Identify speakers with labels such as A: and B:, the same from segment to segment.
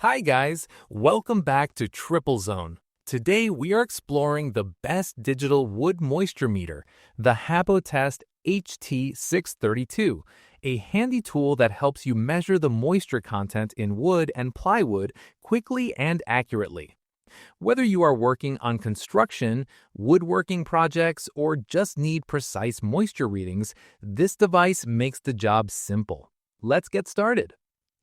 A: Hi guys, welcome back to Triplezon. Today we are exploring the best digital wood moisture meter, the Habotest HT632, a handy tool that helps you measure the moisture content in wood and plywood quickly and accurately. Whether you are working on construction, woodworking projects, or just need precise moisture readings, this device makes the job simple. Let's get started.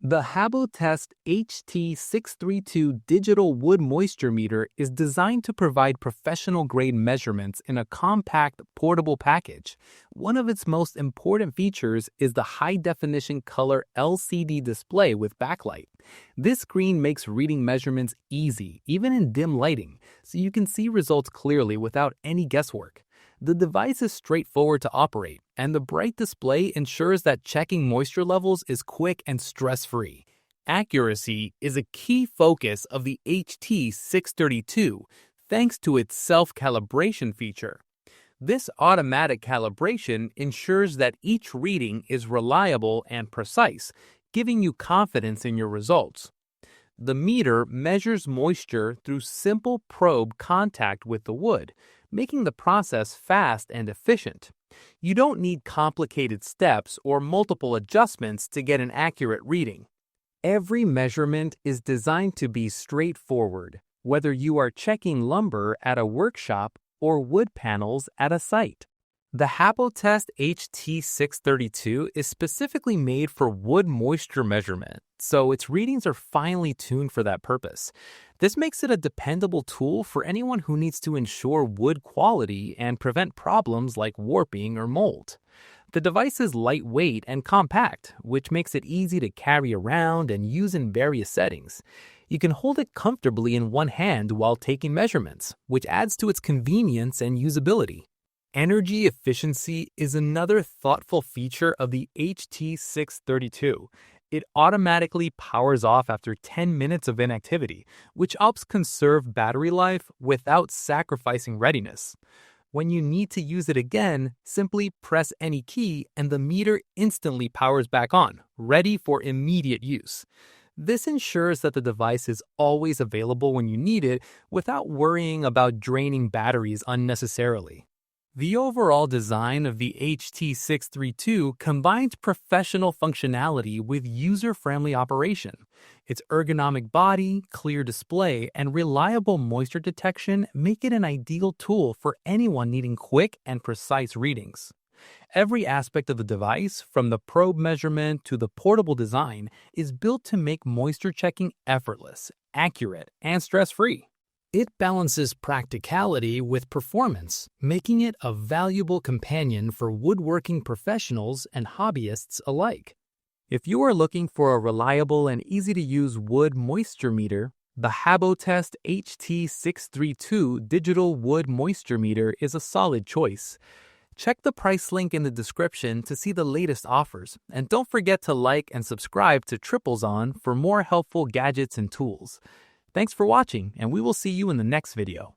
A: The Habotest HT632 digital wood moisture meter is designed to provide professional-grade measurements in a compact, portable package. One of its most important features is the high-definition color LCD display with backlight. This screen makes reading measurements easy, even in dim lighting, so you can see results clearly without any guesswork. The device is straightforward to operate, and the bright display ensures that checking moisture levels is quick and stress-free. Accuracy is a key focus of the HT632 thanks to its self-calibration feature. This automatic calibration ensures that each reading is reliable and precise, giving you confidence in your results. The meter measures moisture through simple probe contact with the wood, making the process fast and efficient. You don't need complicated steps or multiple adjustments to get an accurate reading. Every measurement is designed to be straightforward, whether you are checking lumber at a workshop or wood panels at a site. The Habotest HT632 is specifically made for wood moisture measurement, so its readings are finely tuned for that purpose. This makes it a dependable tool for anyone who needs to ensure wood quality and prevent problems like warping or mold. The device is lightweight and compact, which makes it easy to carry around and use in various settings. You can hold it comfortably in one hand while taking measurements, which adds to its convenience and usability. Energy efficiency is another thoughtful feature of the HT632. It automatically powers off after 10 minutes of inactivity, which helps conserve battery life without sacrificing readiness. When you need to use it again, simply press any key and the meter instantly powers back on, ready for immediate use. This ensures that the device is always available when you need it without worrying about draining batteries unnecessarily. The overall design of the HT632 combines professional functionality with user-friendly operation. Its ergonomic body, clear display, and reliable moisture detection make it an ideal tool for anyone needing quick and precise readings. Every aspect of the device, from the probe measurement to the portable design, is built to make moisture checking effortless, accurate, and stress-free. It balances practicality with performance, making it a valuable companion for woodworking professionals and hobbyists alike. If you are looking for a reliable and easy-to-use wood moisture meter, the Habotest HT632 digital wood moisture meter is a solid choice. Check the price link in the description to see the latest offers, and don't forget to like and subscribe to Triplezon for more helpful gadgets and tools. Thanks for watching, and we will see you in the next video.